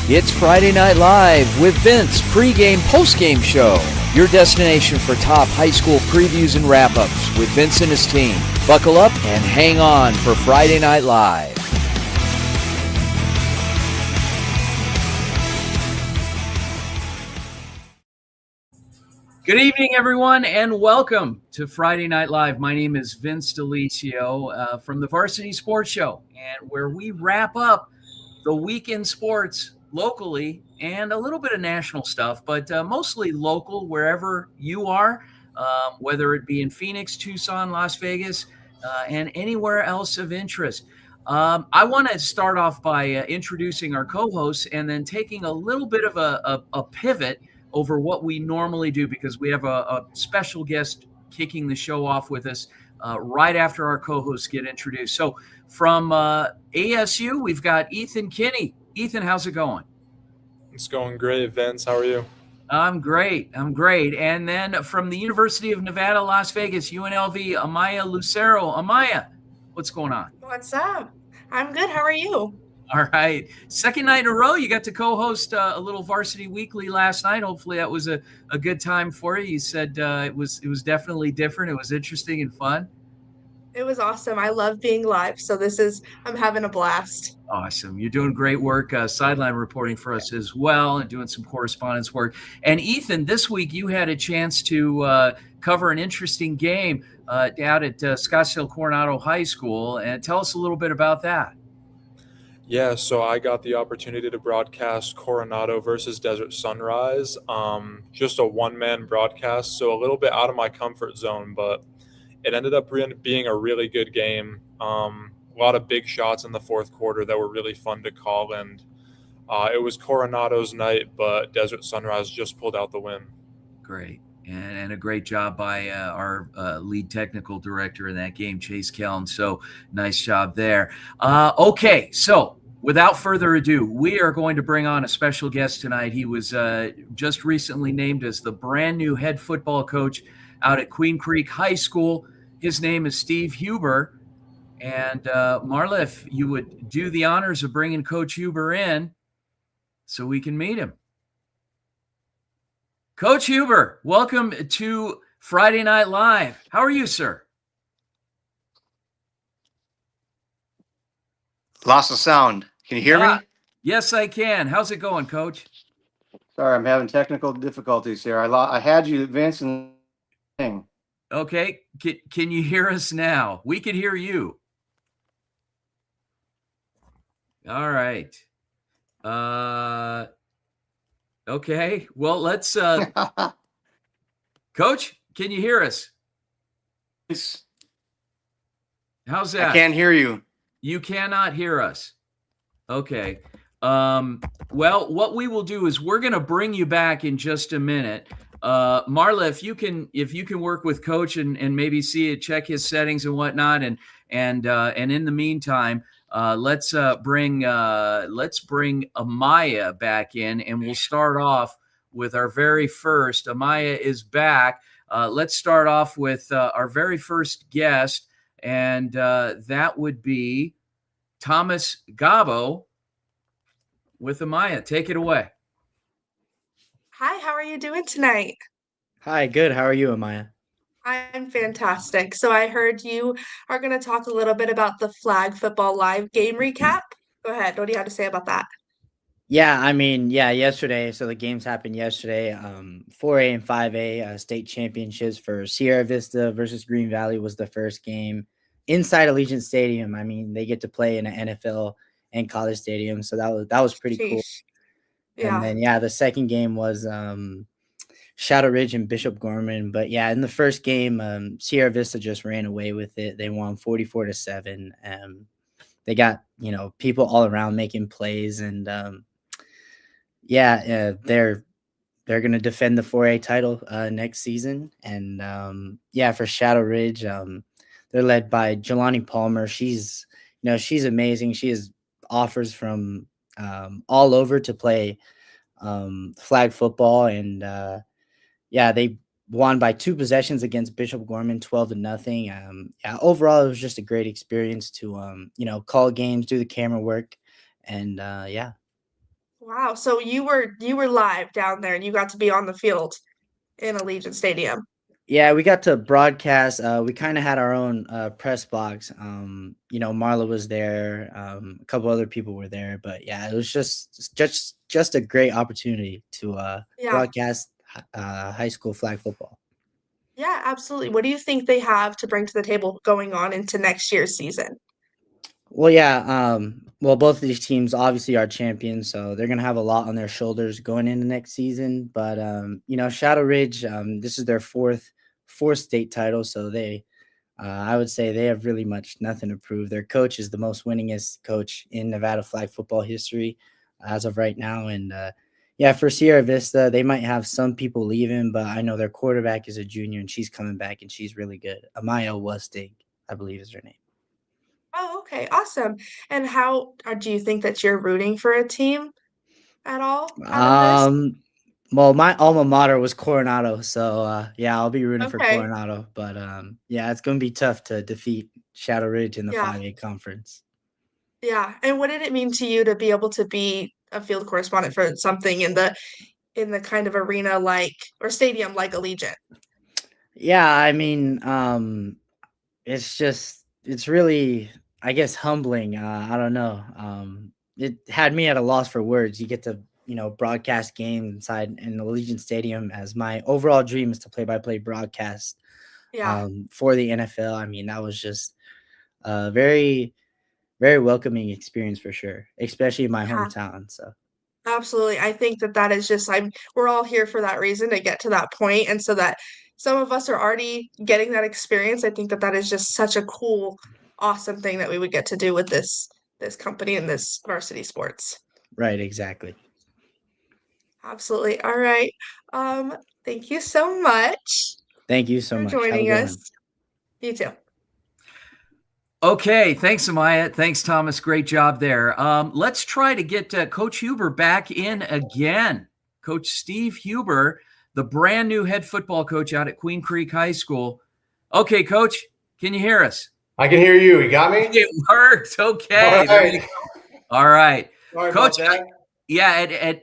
It's Friday Night Live with Vince, pregame, postgame show. Your destination for top high school previews and wrap-ups with Vince and his team. Buckle up and hang on for Friday Night Live. Good evening, everyone, and welcome to Friday Night Live. My name is Vince Delicio from the Varsity Sports Show, and where we wrap up the weekend sports locally and a little bit of national stuff, but mostly local wherever you are, whether it be in Phoenix, Tucson, Las Vegas, and anywhere else of interest. I want to start off by introducing our co-hosts and then taking a little bit of a pivot over what we normally do, because we have a special guest kicking the show off with us right after our co-hosts get introduced. So from ASU, we've got Ethan Kinney. Ethan, how's it going? It's going great, Vince. How are you? I'm great. And then from the University of Nevada, Las Vegas, UNLV, Amaya Lucero. Amaya, what's going on? What's up? I'm good. How are you? All right. Second night in a row, you got to co-host a little Varsity Weekly last night. Hopefully that was a good time for you. You said it was definitely different. It was interesting and fun. It was awesome. I love being live. So I'm having a blast. Awesome. You're doing great work, sideline reporting for us as well, and doing some correspondence work. And Ethan, this week you had a chance to cover an interesting game out at Scottsdale Coronado High School. And tell us a little bit about that. Yeah, so I got the opportunity to broadcast Coronado versus Desert Sunrise. Just a one-man broadcast, so a little bit out of my comfort zone, but it ended up being a really good game. A lot of big shots in the fourth quarter that were really fun to call, and it was Coronado's night, but Desert Sunrise just pulled out the win. Great. And a great job by our lead technical director in that game, Chase Keln. So nice job there. Okay, so without further ado, we are going to bring on a special guest tonight. He was just recently named as the brand new head football coach out at Queen Creek High School. His name is Steve Huber. And Marla, if you would do the honors of bringing Coach Huber in so we can meet him. Coach Huber, welcome to Friday Night Live. How are you, sir? Lost of sound. Can you hear me? Yes, I can. How's it going, Coach? Sorry, I'm having technical difficulties here. I had you, Vince, and thing. Okay. Can you hear us now? We can hear you. All right. Okay. Well, let's Coach, can you hear us? How's that? I can't hear you. You cannot hear us. Okay. Well, what we will do is we're going to bring you back in just a minute. Marla, if you can work with Coach and maybe check his settings and whatnot, and in the meantime, let's bring Amaya back in, and we'll start off with our very first. Amaya is back. Let's start off with our very first guest, and that would be Thomas Gabo with Amaya. Take it away. Hi, how are you doing tonight? Hi, good. How are you, Amaya? I'm fantastic. So I heard you are going to talk a little bit about the Flag Football Live game recap. Go ahead. What do you have to say about that? Yeah, yesterday. So the games happened yesterday. 4A and 5A state championships for Sierra Vista versus Green Valley was the first game inside Allegiant Stadium. I mean, they get to play in an NFL and college stadium, so that was pretty cool. Yeah. And then the second game was Shadow Ridge and Bishop Gorman. But in the first game, Sierra Vista just ran away with it. They won 44-7. They got people all around making plays, and they're going to defend the 4A title next season. And for Shadow Ridge, they're led by Jelani Palmer. She's amazing. She has offers from all over to play flag football, and they won by 2 possessions against Bishop Gorman, 12-0. Overall, it was just a great experience to call games, do the camera work, and Wow. So you were live down there and you got to be on the field in Allegiant Stadium. Yeah, we got to broadcast. We kind of had our own press box. Marla was there. A couple other people were there, but yeah, it was just a great opportunity to Yeah. broadcast high school flag football. Yeah, absolutely. What do you think they have to bring to the table going on into next year's season? Well, yeah. Both of these teams obviously are champions, so they're gonna have a lot on their shoulders going into next season. But Shadow Ridge, this is their fourth state title, so I would say they have really much nothing to prove. Their coach is the most winningest coach in Nevada flag football history as of right now, and for Sierra Vista, they might have some people leaving, but I know their quarterback is a junior and she's coming back and she's really good. Amaya Lustig, I believe is her name. Oh, okay, awesome. And how do you think that you're rooting for a team at all out of this? Well, my alma mater was Coronado, so I'll be rooting for Okay, Coronado. But it's gonna be tough to defeat Shadow Ridge in the yeah, 5A conference. yeah. And what did it mean to you to be able to be a field correspondent for something in the kind of arena like or stadium like Allegiant? Yeah, I mean, it's really, I guess, humbling. I don't know. It had me at a loss for words. You get to, broadcast games inside an Allegiant Stadium, as my overall dream is to play-by-play broadcast Yeah, for the NFL. I mean, that was just a very, very welcoming experience for sure, especially in my yeah. hometown. So Absolutely. I think that that is just we're all here for that reason to get to that point, and so that some of us are already getting that experience. I think that that is just such a cool, awesome thing that we would get to do with this company and this varsity sports. right, exactly. Absolutely. All right. Um, Thank you so much Thank you so for much. Have a joining good us. one. You too. Okay, thanks, Amaya. Thanks, Thomas. Great job there. Let's try to get Coach Huber back in again. Coach Steve Huber, the brand new head football coach out at Queen Creek High School. Okay, Coach, can you hear us? I can hear you. You got me? It worked. Okay. All There right. you go. All right. Sorry Coach, about that.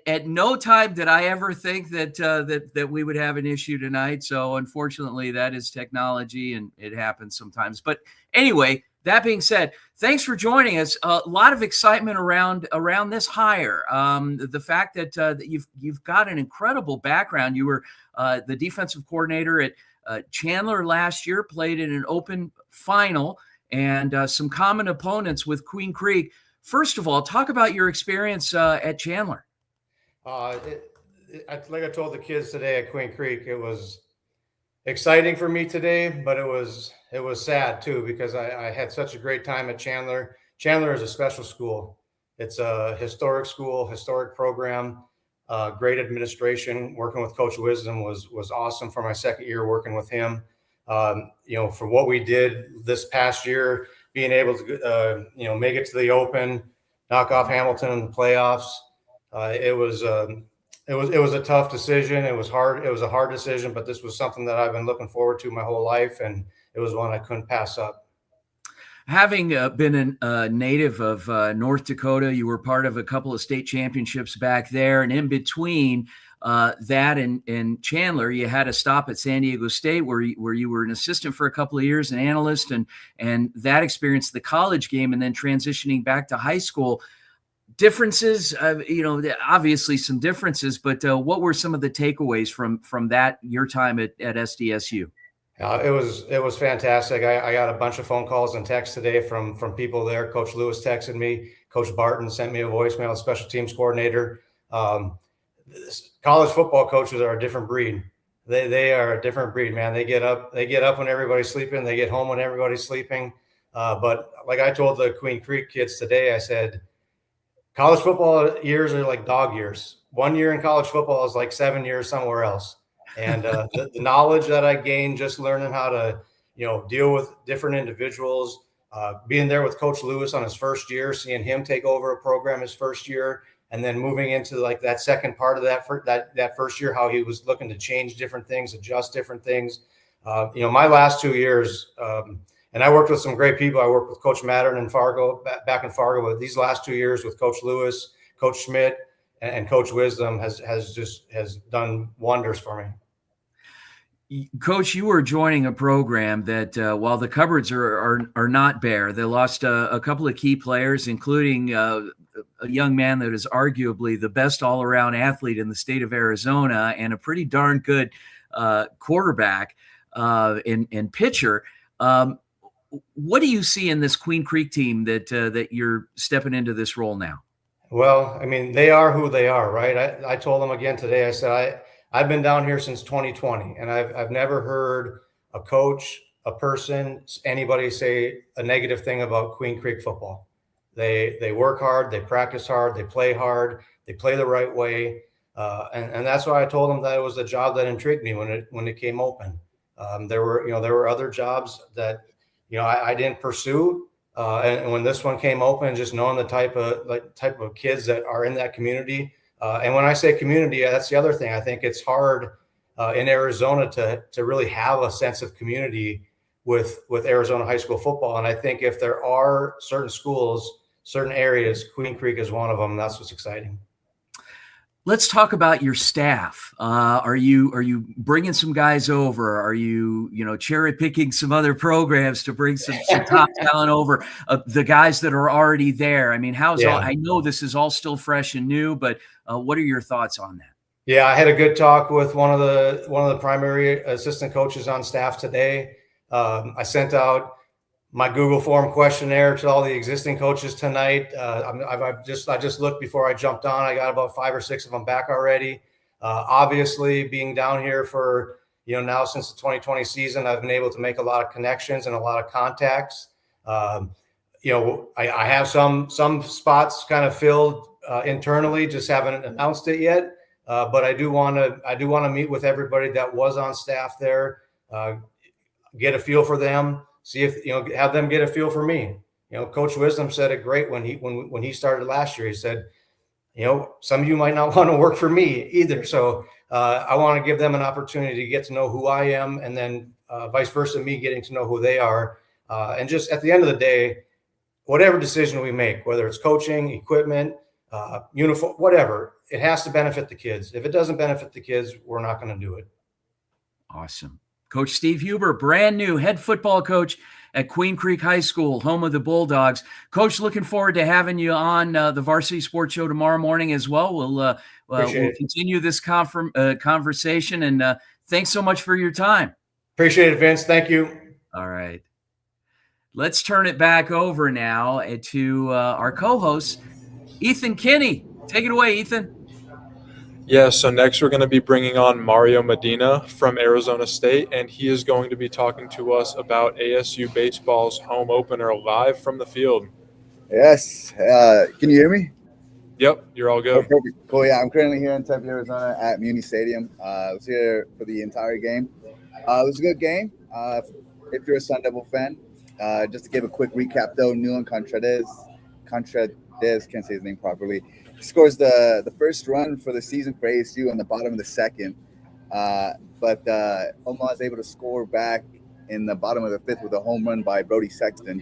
at no time did I ever think that we would have an issue tonight. So unfortunately, that is technology and it happens sometimes. But anyway, that being said, thanks for joining us. A lot of excitement around this hire. The fact that you've got an incredible background. You were the defensive coordinator at Chandler last year, played in an open final, and some common opponents with Queen Creek. First of all, talk about your experience at Chandler. Like I told the kids today at Queen Creek, it was exciting for me today, but it was sad too, because I had such a great time at Chandler. Chandler is a special school. It's a historic school, historic program, great administration. Working with Coach Wisdom was awesome for my second year working with him. For what we did this past year, being able to make it to the Open, knock off Hamilton in the playoffs, it was a tough decision. It was hard. It was a hard decision, but this was something that I've been looking forward to my whole life, and it was one I couldn't pass up. Having been a native of North Dakota, you were part of a couple of state championships back there, and in between that and Chandler, you had a stop at San Diego State where you were an assistant for a couple of years, an analyst, and that experience, the college game, and then transitioning back to high school. Differences, obviously some differences, but what were some of the takeaways from that your time at SDSU? It was fantastic. I got a bunch of phone calls and texts today from people there. Coach Lewis texted me. Coach Barton sent me a voicemail. Special teams coordinator. College football coaches are a different breed. They are a different breed, man. They get up when everybody's sleeping. They get home when everybody's sleeping. But like I told the Queen Creek kids today, I said, college football years are like dog years. 1 year in college football is like 7 years somewhere else. And the knowledge that I gained just learning how to, deal with different individuals, being there with Coach Lewis on his first year, seeing him take over a program his first year, and then moving into like that second part of that first year, how he was looking to change different things, adjust different things. My last 2 years, and I worked with some great people. I worked with Coach Mattern in Fargo, back in Fargo, but these last 2 years with Coach Lewis, Coach Schmidt, and Coach Wisdom has done wonders for me. Coach, you were joining a program that, while the cupboards are not bare, they lost a couple of key players, including a young man that is arguably the best all-around athlete in the state of Arizona and a pretty darn good quarterback and pitcher. What do you see in this Queen Creek team that you're stepping into this role now? Well, I mean, they are who they are, right? I told them again today. I said I've been down here since 2020, and I've never heard a coach, a person, anybody say a negative thing about Queen Creek football. They work hard, they practice hard, they play hard, they play the right way, and that's why I told them that it was the job that intrigued me when it came open. There were other jobs that I didn't pursue, and when this one came open, just knowing the type of kids that are in that community. And when I say community, that's the other thing. I think it's hard in Arizona to really have a sense of community with Arizona high school football. And I think if there are certain schools, certain areas, Queen Creek is one of them. And that's what's exciting. Let's talk about your staff. Are you bringing some guys over? Are you cherry picking some other programs to bring some top talent over? The guys that are already there. I mean, I know this is all still fresh and new, but what are your thoughts on that? Yeah, I had a good talk with one of the primary assistant coaches on staff today. I sent out my Google form questionnaire to all the existing coaches tonight. I just looked before I jumped on. I got about 5 or 6 of them back already. Obviously, being down here for now since the 2020 season, I've been able to make a lot of connections and a lot of contacts. I have some spots kind of filled internally, just haven't announced it yet. But I do want to meet with everybody that was on staff there, get a feel for them. See if have them get a feel for me. Coach Wisdom said it great when he started last year. He said, some of you might not want to work for me either. So I want to give them an opportunity to get to know who I am, and then vice versa, me getting to know who they are. And just at the end of the day, whatever decision we make, whether it's coaching, equipment, uniform, whatever, it has to benefit the kids. If it doesn't benefit the kids, we're not going to do it. Awesome. Coach Steve Huber, brand new head football coach at Queen Creek High School, home of the Bulldogs. Coach, looking forward to having you on the Varsity Sports Show tomorrow morning as well. We'll continue this conversation, and thanks so much for your time. Appreciate it, Vince. Thank you. All right. Let's turn it back over now to our co-host, Ethan Kinney. Take it away, Ethan. Yeah, so next we're going to be bringing on Mario Medina from Arizona State, and he is going to be talking to us about ASU baseball's home opener live from the field. Yes. Can you hear me? Yep, you're all good. Oh, perfect. Cool. Yeah, I'm currently here in Tempe, Arizona at Muni Stadium. I was here for the entire game. It was a good game. If you're a Sun Devil fan, just to give a quick recap, though, Nulan Contreras, can't say his name properly, scores the first run for the season for ASU on the bottom of the second. But Omaha is able to score back in the bottom of the fifth with a home run by Brody Sexton.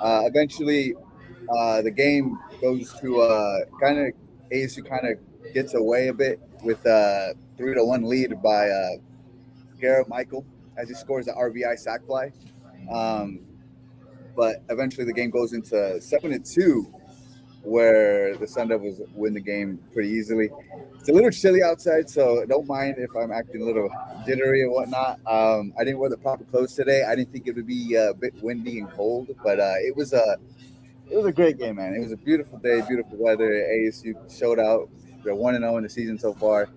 Eventually, the game goes to ASU kind of gets away a bit with a 3-1 lead by Garrett Michael as he scores the RBI sac fly. But eventually the game goes into 7-2, where the Sun Devils win the game pretty easily. It's a little chilly outside, so don't mind if I'm acting a little jittery and whatnot. I didn't wear the proper clothes today. I didn't think it would be a bit windy and cold, but it was a great game, man. It was a beautiful day, beautiful weather. ASU showed out. They're 1-0 in the season so far.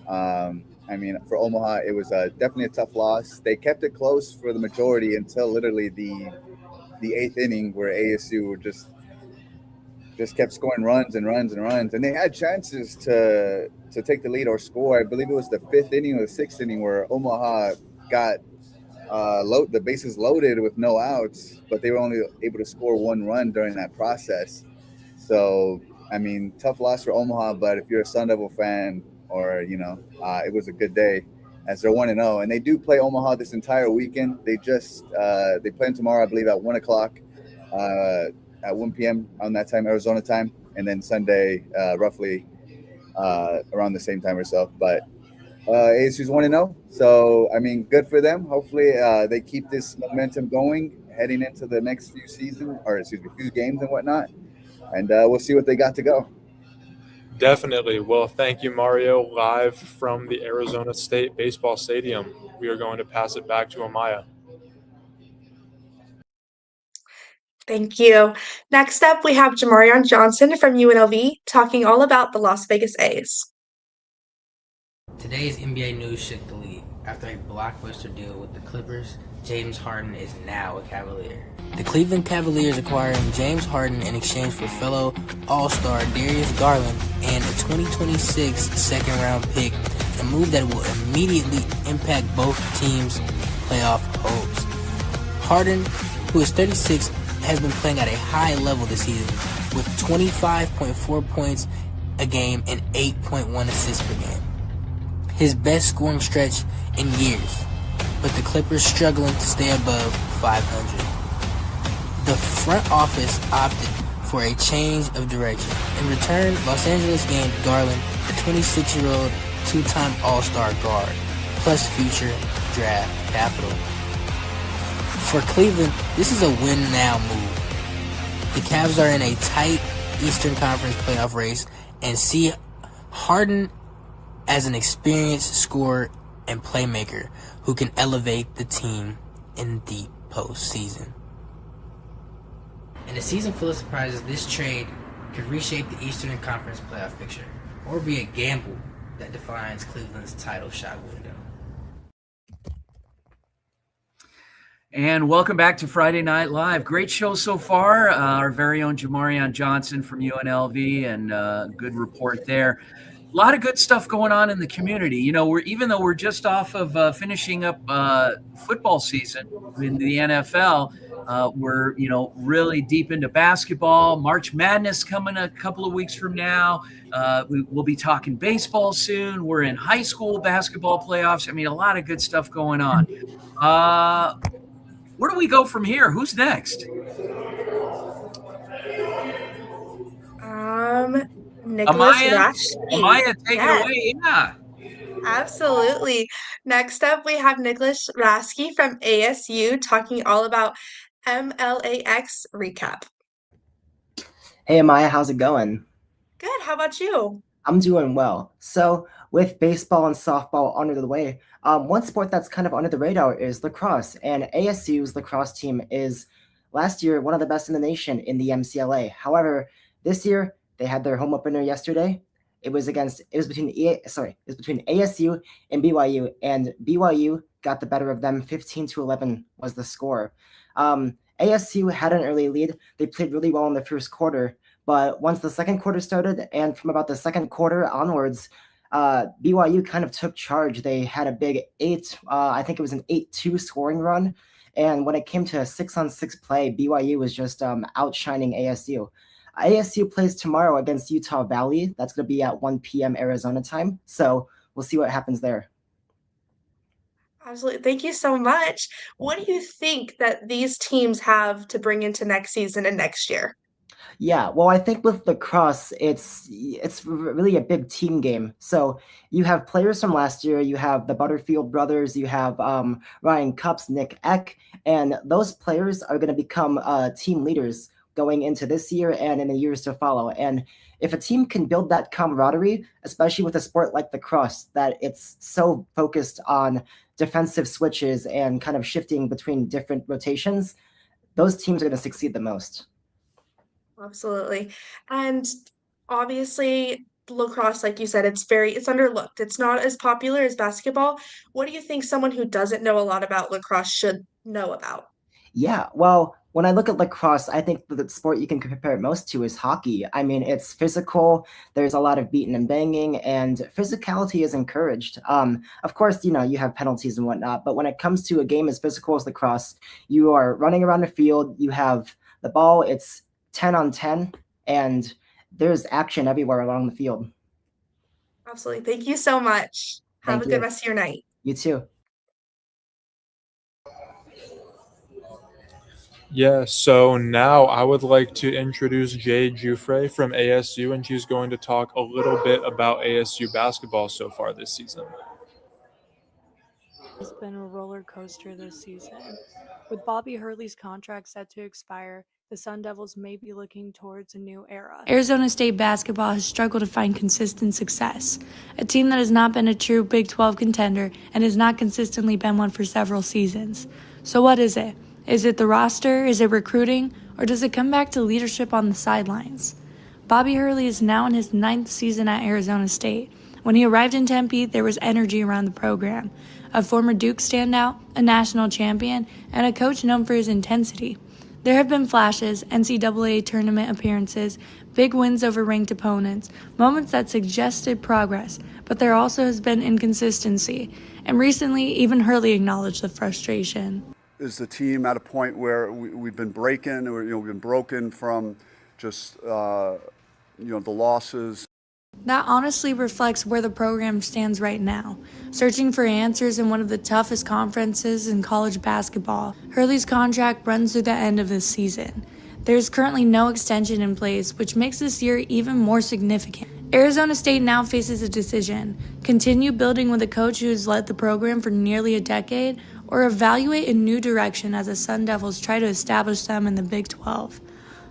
I mean, for Omaha, it was definitely a tough loss. They kept it close for the majority until literally the eighth inning, where ASU were just kept scoring runs and runs and runs, and they had chances to take the lead or score. I believe it was the fifth inning or the sixth inning where Omaha got the bases loaded with no outs, but they were only able to score one run during that process. So, I mean, tough loss for Omaha, but if you're a Sun Devil fan, it was a good day as they're 1-0, and they do play Omaha this entire weekend. They play them tomorrow, I believe, at 1 o'clock. At 1 p.m. on that time, Arizona time, and then Sunday, roughly around the same time or so. But ASU's 1-0, so I mean, good for them. Hopefully, they keep this momentum going heading into the next few seasons, or excuse me, few games and whatnot. And we'll see what they got to go. Definitely. Well, thank you, Mario. Live from the Arizona State Baseball Stadium, we are going to pass it back to Amaya. Thank you. Next up, we have Jamarion Johnson from UNLV talking all about the Las Vegas A's. Today's NBA news shook the league. After a blockbuster deal with the Clippers, James Harden is now a Cavalier. The Cleveland Cavaliers acquiring James Harden in exchange for fellow All-Star Darius Garland and a 2026 second-round pick, a move that will immediately impact both teams' playoff hopes. Harden, who is 36, has been playing at a high level this season with 25.4 points a game and 8.1 assists per game. His best scoring stretch in years, but the Clippers struggling to stay above 500. The front office opted for a change of direction. In return, Los Angeles gained Garland, a 26-year-old two-time All-Star guard, plus future draft capital. For Cleveland, this is a win-now move. The Cavs are in a tight Eastern Conference playoff race and see Harden as an experienced scorer and playmaker who can elevate the team in the postseason. In a season full of surprises, this trade could reshape the Eastern Conference playoff picture or be a gamble that defines Cleveland's title shot window. And welcome back to Friday Night Live. Great show so far. Our very own Jamarion Johnson from UNLV, and good report there. A lot of good stuff going on in the community. You know, even though we're just off of finishing up football season in the NFL, we're really deep into basketball. March Madness coming a couple of weeks from now. We'll be talking baseball soon. We're in high school basketball playoffs. I mean, a lot of good stuff going on. Where do we go from here? Who's next? Nicholas Raschke. Amaya, take it away. Yeah. Absolutely. Next up, we have Nicholas Raschke from ASU talking all about MLAX recap. Hey, Amaya, how's it going? Good. How about you? I'm doing well. So, with baseball and softball under the way, one sport that's kind of under the radar is lacrosse, and ASU's lacrosse team is last year one of the best in the nation in the MCLA. However, this year they had their home opener yesterday. It was between ASU and BYU, and BYU got the better of them. 15-11 was the score. ASU had an early lead. They played really well in the first quarter, but once the second quarter started, and from about the second quarter onwards, BYU kind of took charge. They had a big I think it was an 8-2 scoring run. And when it came to a 6-on-6 play, BYU was just outshining ASU. ASU plays tomorrow against Utah Valley. That's going to be at 1 p.m. Arizona time. So we'll see what happens there. Absolutely. Thank you so much. What do you think that these teams have to bring into next season and next year? Yeah, well, I think with lacrosse, it's really a big team game. So you have players from last year. You have the Butterfield brothers. You have Ryan Cups, Nick Eck, and those players are going to become team leaders going into this year and in the years to follow. And if a team can build that camaraderie, especially with a sport like lacrosse, that it's so focused on defensive switches and kind of shifting between different rotations, those teams are going to succeed the most. Absolutely. And obviously lacrosse, like you said, it's underlooked. It's not as popular as basketball. What do you think someone who doesn't know a lot about lacrosse should know about? Yeah, well, when I look at lacrosse, I think the sport you can compare it most to is hockey. I mean, it's physical. There's a lot of beating and banging, and physicality is encouraged. Of course, you have penalties and whatnot, but when it comes to a game as physical as lacrosse, you are running around the field. You have the ball. It's 10-on-10, and there's action everywhere along the field. Absolutely. Thank you so much. Have a good rest of your night. You too. Yeah, so now I would like to introduce Jay Jufre from ASU, and she's going to talk a little bit about ASU basketball so far this season. It's been a roller coaster this season. With Bobby Hurley's contract set to expire, the Sun Devils may be looking towards a new era. Arizona State basketball has struggled to find consistent success. A team that has not been a true Big 12 contender and has not consistently been one for several seasons. So what is it? Is it the roster? Is it recruiting? Or does it come back to leadership on the sidelines? Bobby Hurley is now in his 9th season at Arizona State. When he arrived in Tempe, there was energy around the program. A former Duke standout, a national champion, and a coach known for his intensity. There have been flashes, NCAA tournament appearances, big wins over ranked opponents, moments that suggested progress, but there also has been inconsistency. And recently, even Hurley acknowledged the frustration. Is the team at a point where we've been breaking, or we've been broken from just the losses? That honestly reflects where the program stands right now, searching for answers in one of the toughest conferences in college basketball. Hurley's contract runs through the end of this season. There is currently no extension in place, which makes this year even more significant. Arizona State now faces a decision: continue building with a coach who has led the program for nearly a decade, or evaluate a new direction as the Sun Devils try to establish them in the Big 12.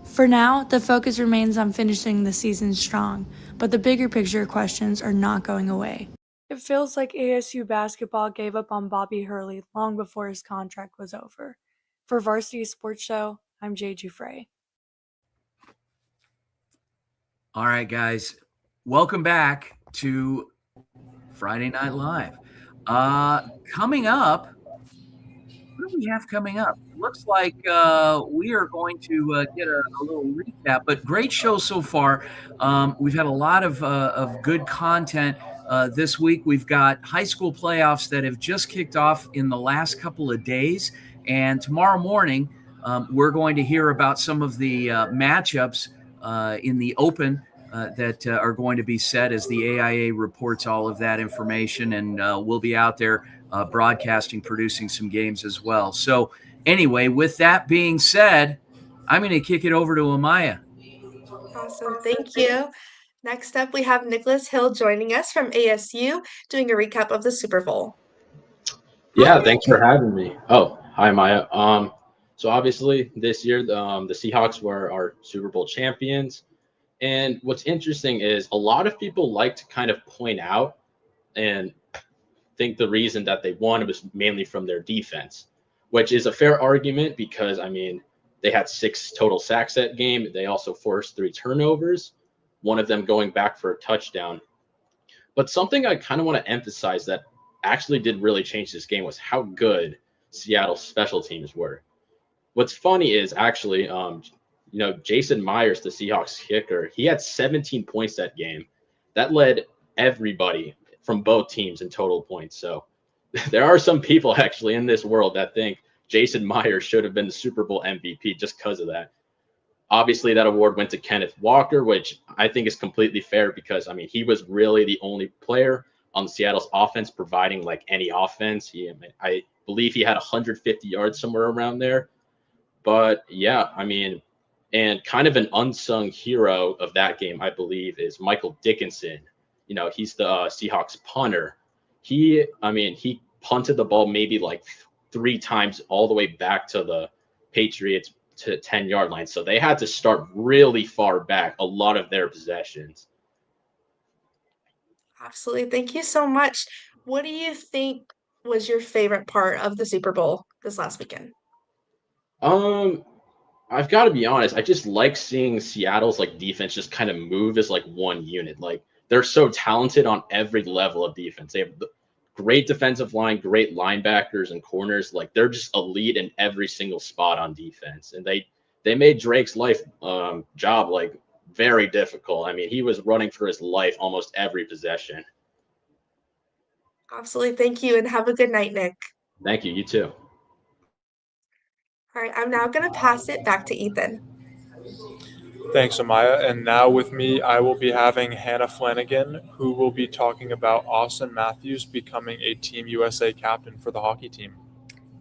For now, the focus remains on finishing the season strong, but the bigger picture questions are not going away. It feels like ASU basketball gave up on Bobby Hurley long before his contract was over. For Varsity Sports Show, I'm Jay Jufre. All right, guys, welcome back to Friday Night Live. Coming up, what do we have coming up? Looks like we are going to get a little recap, but great show so far. We've had a lot of good content this week. We've got high school playoffs that have just kicked off in the last couple of days, and tomorrow morning we're going to hear about some of the matchups in the Open that are going to be set as the AIA reports all of that information, and we'll be out there broadcasting, producing some games as well. So anyway, with that being said, I'm going to kick it over to Amaya. Awesome. Thank you. Next up, we have Nicholas Hill joining us from ASU doing a recap of the Super Bowl. Yeah, thanks for having me. Oh, hi, Maya. So obviously this year, the Seahawks were our Super Bowl champions. And what's interesting is a lot of people like to kind of point out and think the reason that they won was mainly from their defense, which is a fair argument because, I mean, they had 6 total sacks that game. They also forced 3 turnovers, one of them going back for a touchdown. But something I kind of want to emphasize that actually did really change this game was how good Seattle's special teams were. What's funny is actually, Jason Myers, the Seahawks kicker, he had 17 points that game. That led everybody from both teams in total points. So there are some people actually in this world that think Jason Myers should have been the Super Bowl MVP just because of that. Obviously, that award went to Kenneth Walker, which I think is completely fair because, I mean, he was really the only player on Seattle's offense providing like any offense. I believe he had 150 yards somewhere around there. But yeah, I mean, and kind of an unsung hero of that game, I believe, is Michael Dickinson. He's the Seahawks punter. He punted the ball maybe like 3 times all the way back to the Patriots to 10-yard line. So they had to start really far back a lot of their possessions. Absolutely. Thank you so much. What do you think was your favorite part of the Super Bowl this last weekend? I've got to be honest. I just like seeing Seattle's like defense just kind of move as like one unit. Like they're so talented on every level of defense. They have great defensive line, great linebackers and corners. Like they're just elite in every single spot on defense. And they made Drake's life job like very difficult. I mean, he was running for his life almost every possession. Absolutely. Thank you, and have a good night, Nick. Thank you. You too. All right, I'm now going to pass it back to Ethan. Thanks, Amaya. And now with me, I will be having Hannah Flanagan, who will be talking about Austin Matthews becoming a Team USA captain for the hockey team.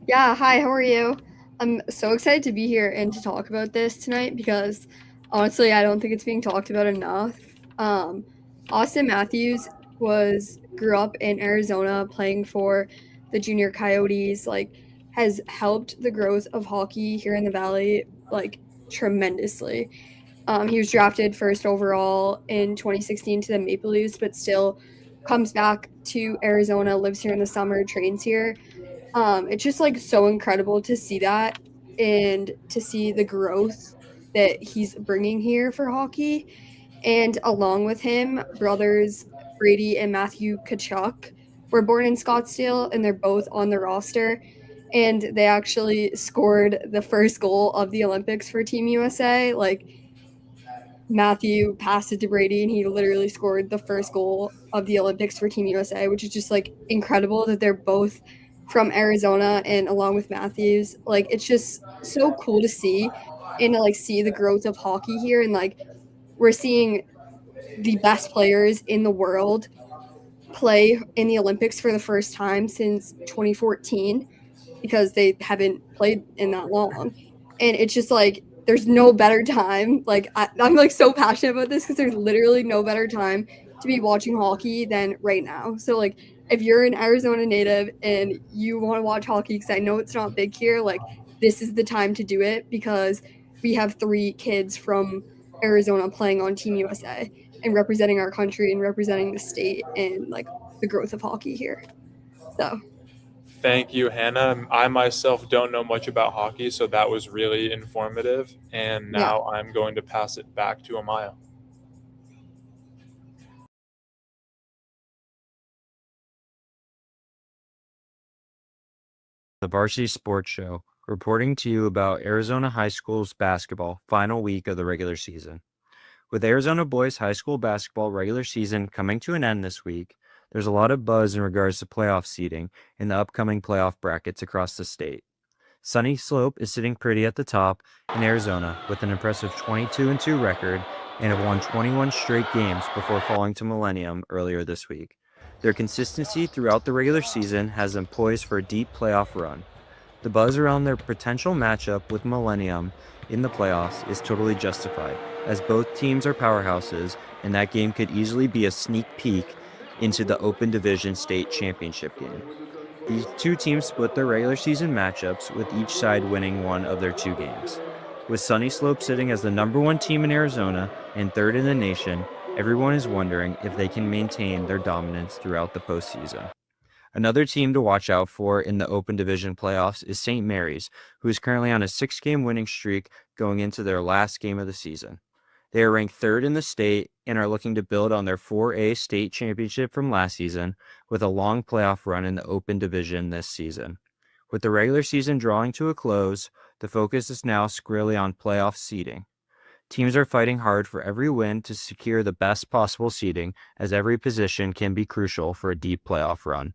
Yeah, hi, how are you? I'm so excited to be here and to talk about this tonight because honestly, I don't think it's being talked about enough. Austin Matthews grew up in Arizona playing for the Junior Coyotes, like has helped the growth of hockey here in the Valley like tremendously. He was drafted first overall in 2016 to the Maple Leafs, but still comes back to Arizona, lives here in the summer, trains here. It's just like so incredible to see that and to see the growth that he's bringing here for hockey. And along with him, brothers Brady and Matthew Tkachuk were born in Scottsdale, and they're both on the roster. And they actually scored the first goal of the Olympics for Team USA. Like Matthew passed it to Brady, and he literally scored the first goal of the Olympics for Team USA, which is just like incredible that they're both from Arizona. And along with Matthews, like it's just so cool to see and to like see the growth of hockey here. And like we're seeing the best players in the world play in the Olympics for the first time since 2014 because they haven't played in that long. And it's just like there's no better time. Like I'm like so passionate about this because there's literally no better time to be watching hockey than right now. So like if you're an Arizona native and you want to watch hockey, because I know it's not big here, like this is the time to do it because we have 3 kids from Arizona playing on Team USA and representing our country and representing the state and like the growth of hockey here. So Thank you, Hannah. I myself don't know much about hockey, so that was really informative. And now I'm going to pass it back to Amaya. The Varsity Sports Show, reporting to you about Arizona High School's basketball final week of the regular season. With Arizona boys high school basketball regular season coming to an end this week, there's a lot of buzz in regards to playoff seeding in the upcoming playoff brackets across the state. Sunny Slope is sitting pretty at the top in Arizona with an impressive 22-2 record and have won 21 straight games before falling to Millennium earlier this week. Their consistency throughout the regular season has them poised for a deep playoff run. The buzz around their potential matchup with Millennium in the playoffs is totally justified, as both teams are powerhouses, and that game could easily be a sneak peek into the Open Division State Championship game. These two teams split their regular season matchups, with each side winning one of their 2 games. With Sunny Slope sitting as the #1 team in Arizona and 3rd in the nation, everyone is wondering if they can maintain their dominance throughout the postseason. Another team to watch out for in the Open Division playoffs is St. Mary's, who is currently on a 6-game winning streak going into their last game of the season. They are ranked 3rd in the state and are looking to build on their 4A state championship from last season with a long playoff run in the Open Division this season. With the regular season drawing to a close, the focus is now squarely on playoff seeding. Teams are fighting hard for every win to secure the best possible seeding, as every position can be crucial for a deep playoff run.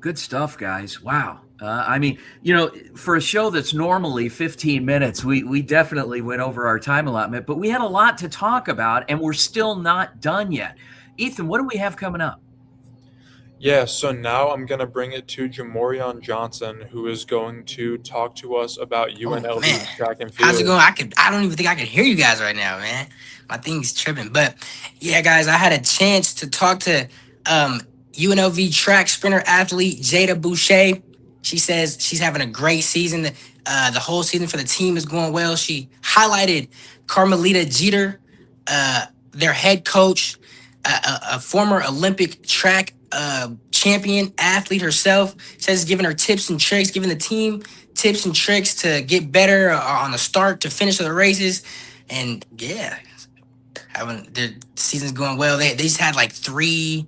Good stuff, guys. Wow. I mean, you know, for a show that's normally 15 minutes, we definitely went over our time allotment, but we had a lot to talk about, and we're still not done yet. Ethan, what do we have coming up? Yeah, so now I'm going to bring it to Jamorion Johnson, who is going to talk to us about UNLV track and field. How's it going? I don't even think I can hear you guys right now, man. My thing's tripping. But yeah, guys, I had a chance to talk to UNLV track sprinter athlete Jada Boucher. She says she's having a great season. The whole season for the team is going well. She highlighted Carmelita Jeter, their head coach, a former Olympic track champion athlete herself. Says giving her tips and tricks, giving the team tips and tricks to get better on the start to finish of the races. And yeah, having their season's going well. They just had like three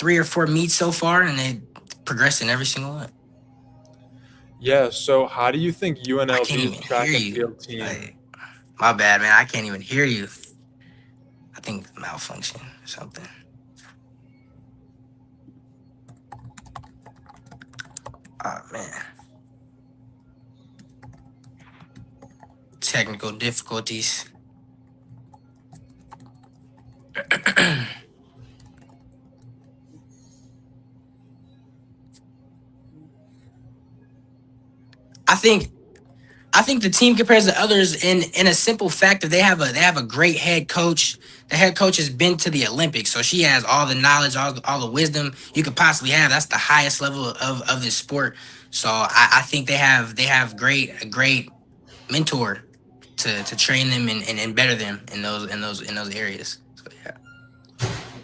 or four meets so far, and they progressed in every single one. Yeah, so how do you think UNLV's track and field team... My bad, man. I can't even hear you. I think malfunction or something. Oh, man. Technical difficulties. I think the team compares to others in a simple fact that they have a great head coach. The head coach has been to the Olympics, so she has all the knowledge, all the wisdom you could possibly have. That's the highest level of this sport. So I think they have a great mentor to train them and better them in those areas. So yeah.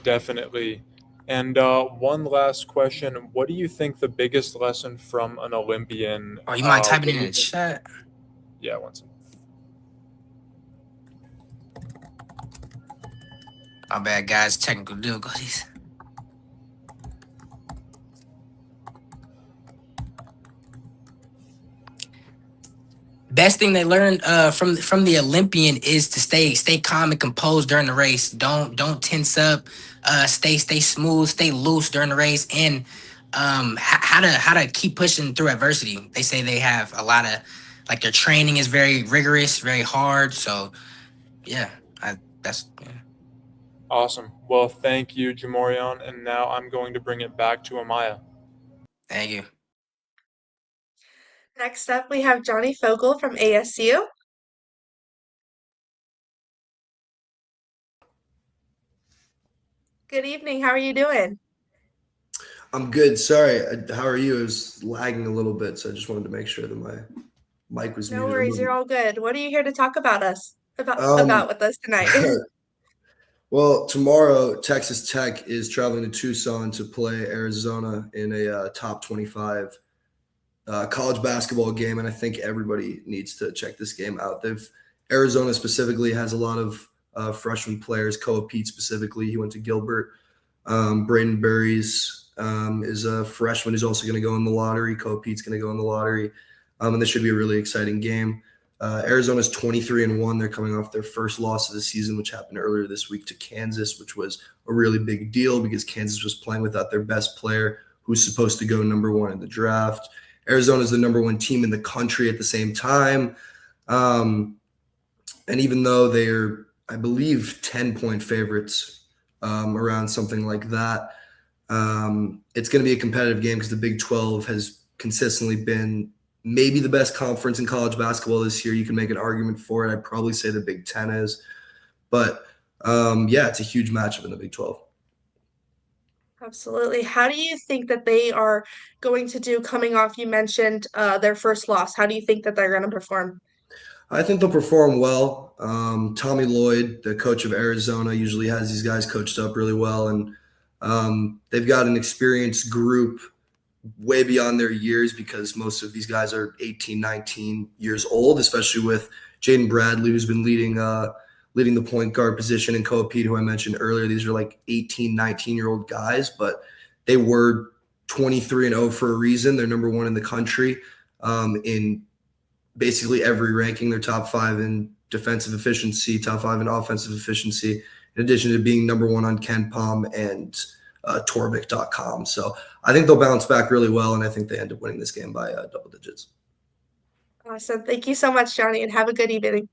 Definitely. And one last question. What do you think the biggest lesson from an Olympian? Oh, you mind typing what it do in you the think- chat? Yeah, one second. My bad, guys. Technical difficulties. Best thing they learned from the Olympian is to stay calm and composed during the race. Don't tense up. Stay smooth. Stay loose during the race, and how to keep pushing through adversity. They say they have a lot of their training is very rigorous, very hard. So yeah, that's. Yeah. Awesome. Well, thank you, Jamorion. And now I'm going to bring it back to Amaya. Thank you. Next up, we have Johnny Fogel from ASU. Good evening. How are you doing? I'm good. Sorry. How are you? It was lagging a little bit, so I just wanted to make sure that my mic was No muted. worries. You're all good. What are you here to talk about Um, about with us tonight? Well, tomorrow Texas Tech is traveling to Tucson to play Arizona in a top 25 college basketball game, and I think everybody needs to check this game out. Arizona specifically has a lot of freshman players. Koa Pete specifically, he went to Gilbert. Braden Burries is a freshman who's also going to go in the lottery. Koa Pete's going to go in the lottery, and this should be a really exciting game. Arizona's 23-1. They're coming off their first loss of the season, which happened earlier this week to Kansas, which was a really big deal because Kansas was playing without their best player, who's supposed to go number one in the draft. Arizona's the number one team in the country at the same time. And even though they're, I believe, 10-point favorites, around something like that, it's going to be a competitive game because the Big 12 has consistently been maybe the best conference in college basketball this year. You can make an argument for it. I'd probably say the Big 10 is. But, yeah, it's a huge matchup in the Big 12. Absolutely. How do you think that they are going to do coming off? You mentioned their first loss. How do you think that they're going to perform? I think they'll perform well. Tommy Lloyd, the coach of Arizona, usually has these guys coached up really well. And they've got an experienced group way beyond their years because most of these guys are 18, 19 years old, especially with Jaden Bradley, who's been leading the point guard position, and Koa Pete, who I mentioned earlier. These are like 18, 19-year-old guys, but they were 23-0 for a reason. They're number one in the country in basically every ranking. They're top 5 in defensive efficiency, top 5 in offensive efficiency, in addition to being number one on KenPom and Torvik.com. So I think they'll bounce back really well, and I think they end up winning this game by double digits. Awesome. Thank you so much, Johnny, and have a good evening.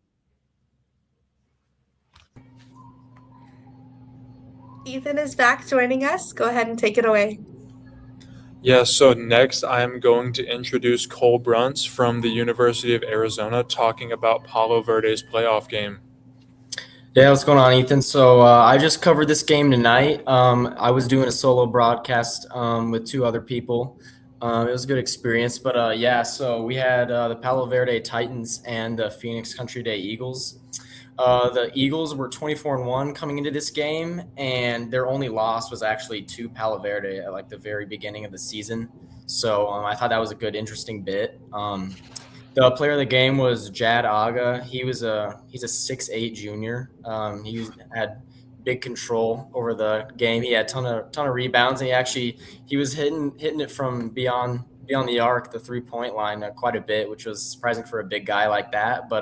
Ethan is back joining us. Go ahead and take it away. Yeah, so next I am going to introduce Cole Bruntz from the University of Arizona talking about Palo Verde's playoff game. Yeah, what's going on, Ethan? So I just covered this game tonight. I was doing a solo broadcast with 2 other people. It was a good experience. But yeah, so we had the Palo Verde Titans and the Phoenix Country Day Eagles. The Eagles were 24-1 coming into this game, and their only loss was actually to Palo Verde at like the very beginning of the season. So I thought that was a good, interesting bit. The player of the game was Jad Aga. He's a 6'8" junior. He had big control over the game. He had ton of rebounds, and he was hitting it from beyond the arc, the 3-point line, quite a bit, which was surprising for a big guy like that. But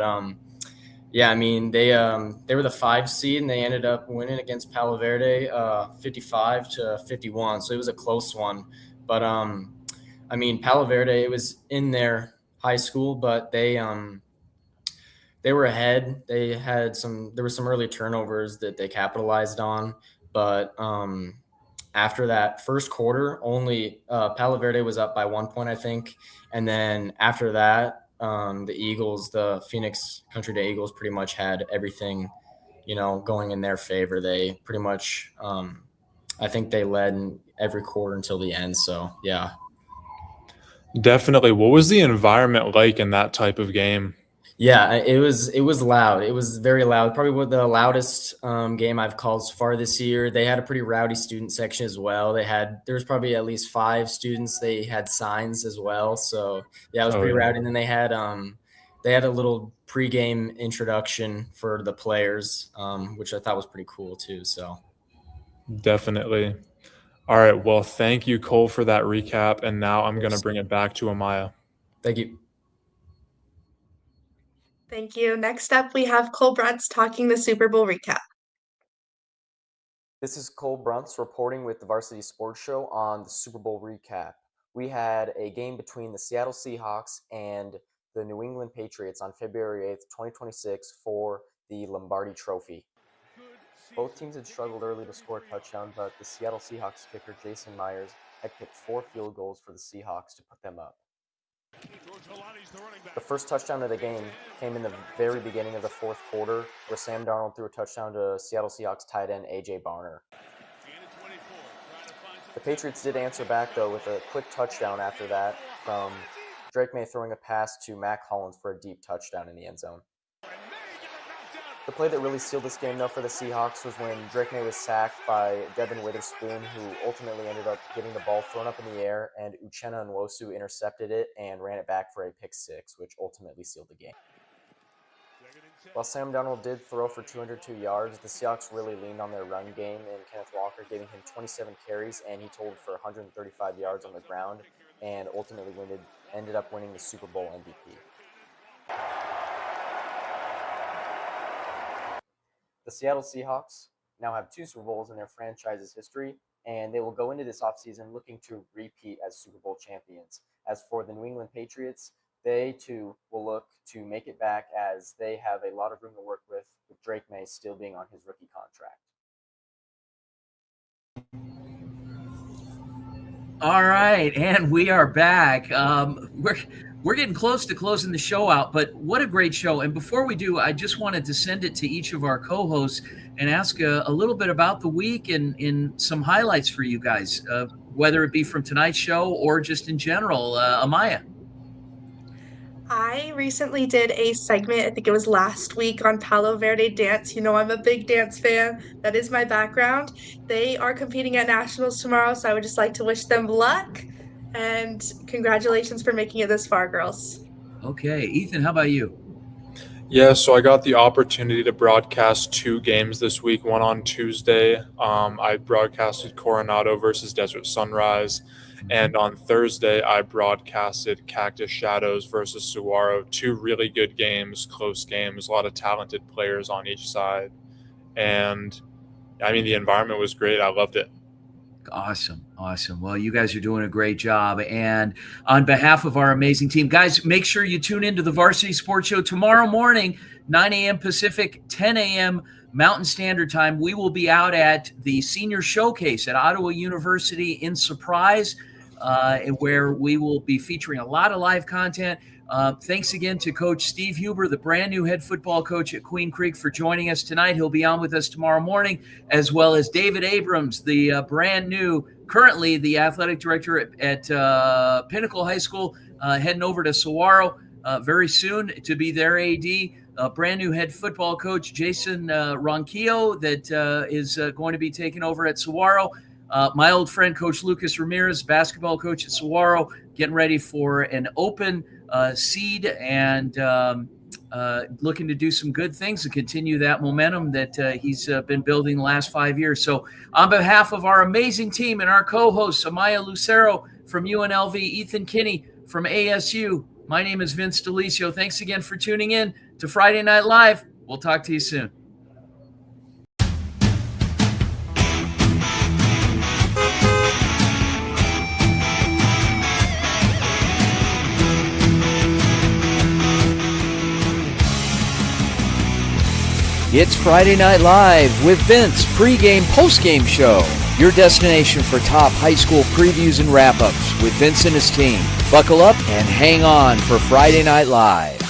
yeah, I mean they were the 5 seed, and they ended up winning against Palo Verde 55-51. So it was a close one. But I mean Palo Verde, it was in their high school, but they were ahead. There were some early turnovers that they capitalized on, but after that first quarter, only Palo Verde was up by 1 point, I think, and then after that, the Eagles, the Phoenix Country Day Eagles, pretty much had everything, going in their favor. They pretty much, I think they led in every quarter until the end. So, yeah. Definitely. What was the environment like in that type of game? Yeah, it was loud. It was very loud. Probably the loudest game I've called so far this year. They had a pretty rowdy student section as well. There was probably at least 5 students. They had signs as well. So yeah, it was pretty rowdy. And then they had a little pregame introduction for the players, which I thought was pretty cool too. So definitely. All right. Well, thank you, Cole, for that recap. And now I'm going to bring it back to Amaya. Thank you. Thank you. Next up, we have Cole Bruntz talking the Super Bowl recap. This is Cole Bruntz reporting with the Varsity Sports Show on the Super Bowl recap. We had a game between the Seattle Seahawks and the New England Patriots on February 8th, 2026 for the Lombardi Trophy. Both teams had struggled early to score a touchdown, but the Seattle Seahawks kicker Jason Myers had kicked 4 field goals for the Seahawks to put them up. The first touchdown of the game came in the very beginning of the fourth quarter, where Sam Darnold threw a touchdown to Seattle Seahawks tight end A.J. Barner. The Patriots did answer back, though, with a quick touchdown after that from Drake May throwing a pass to Mac Hollins for a deep touchdown in the end zone. The play that really sealed this game, though, for the Seahawks was when Drake May was sacked by Devin Witherspoon, who ultimately ended up getting the ball thrown up in the air, and Uchenna Nwosu intercepted it and ran it back for a pick 6, which ultimately sealed the game. While Sam Darnold did throw for 202 yards, the Seahawks really leaned on their run game, and Kenneth Walker giving him 27 carries, and he totaled for 135 yards on the ground, and ultimately ended up winning the Super Bowl MVP. The Seattle Seahawks now have 2 Super Bowls in their franchise's history, and they will go into this offseason looking to repeat as Super Bowl champions. As for the New England Patriots, they too will look to make it back, as they have a lot of room to work with Drake May still being on his rookie contract. All right, and we are back. We're getting close to closing the show out, but what a great show. And before we do, I just wanted to send it to each of our co-hosts and ask a little bit about the week and in some highlights for you guys, whether it be from tonight's show or just in general. Amaya. I recently did a segment, I think it was last week, on Palo Verde dance. You know, I'm a big dance fan. That is my background. They are competing at Nationals tomorrow, so I would just like to wish them luck. And congratulations for making it this far, girls. Okay. Ethan, how about you? Yeah, so I got the opportunity to broadcast 2 games this week, one on Tuesday. I broadcasted Coronado versus Desert Sunrise. And on Thursday, I broadcasted Cactus Shadows versus Saguaro. 2 really good games, close games, a lot of talented players on each side. And, I mean, the environment was great. I loved it. Awesome. Well, you guys are doing a great job. And on behalf of our amazing team, guys, make sure you tune into the Varsity Sports Show tomorrow morning, 9 a.m. Pacific, 10 a.m. Mountain Standard Time. We will be out at the Senior Showcase at Ottawa University in Surprise, where we will be featuring a lot of live content. Thanks again to Coach Steve Huber, the brand new head football coach at Queen Creek, for joining us tonight. He'll be on with us tomorrow morning, as well as David Abrams, the brand new, currently the athletic director at Pinnacle High School, heading over to Saguaro very soon to be their AD. Brand new head football coach, Jason Ronquillo, that is going to be taking over at Saguaro. My old friend, Coach Lucas Ramirez, basketball coach at Saguaro, getting ready for an open seed and looking to do some good things and continue that momentum that he's been building the last 5 years. So on behalf of our amazing team and our co-hosts, Amaya Lucero from UNLV, Ethan Kinney from ASU, my name is Vince Delicio. Thanks again for tuning in to Friday Night Live. We'll talk to you soon. It's Friday Night Live with Vince, pregame, postgame show. your destination for top high school previews and wrap-ups with Vince and his team. Buckle up and hang on for Friday Night Live.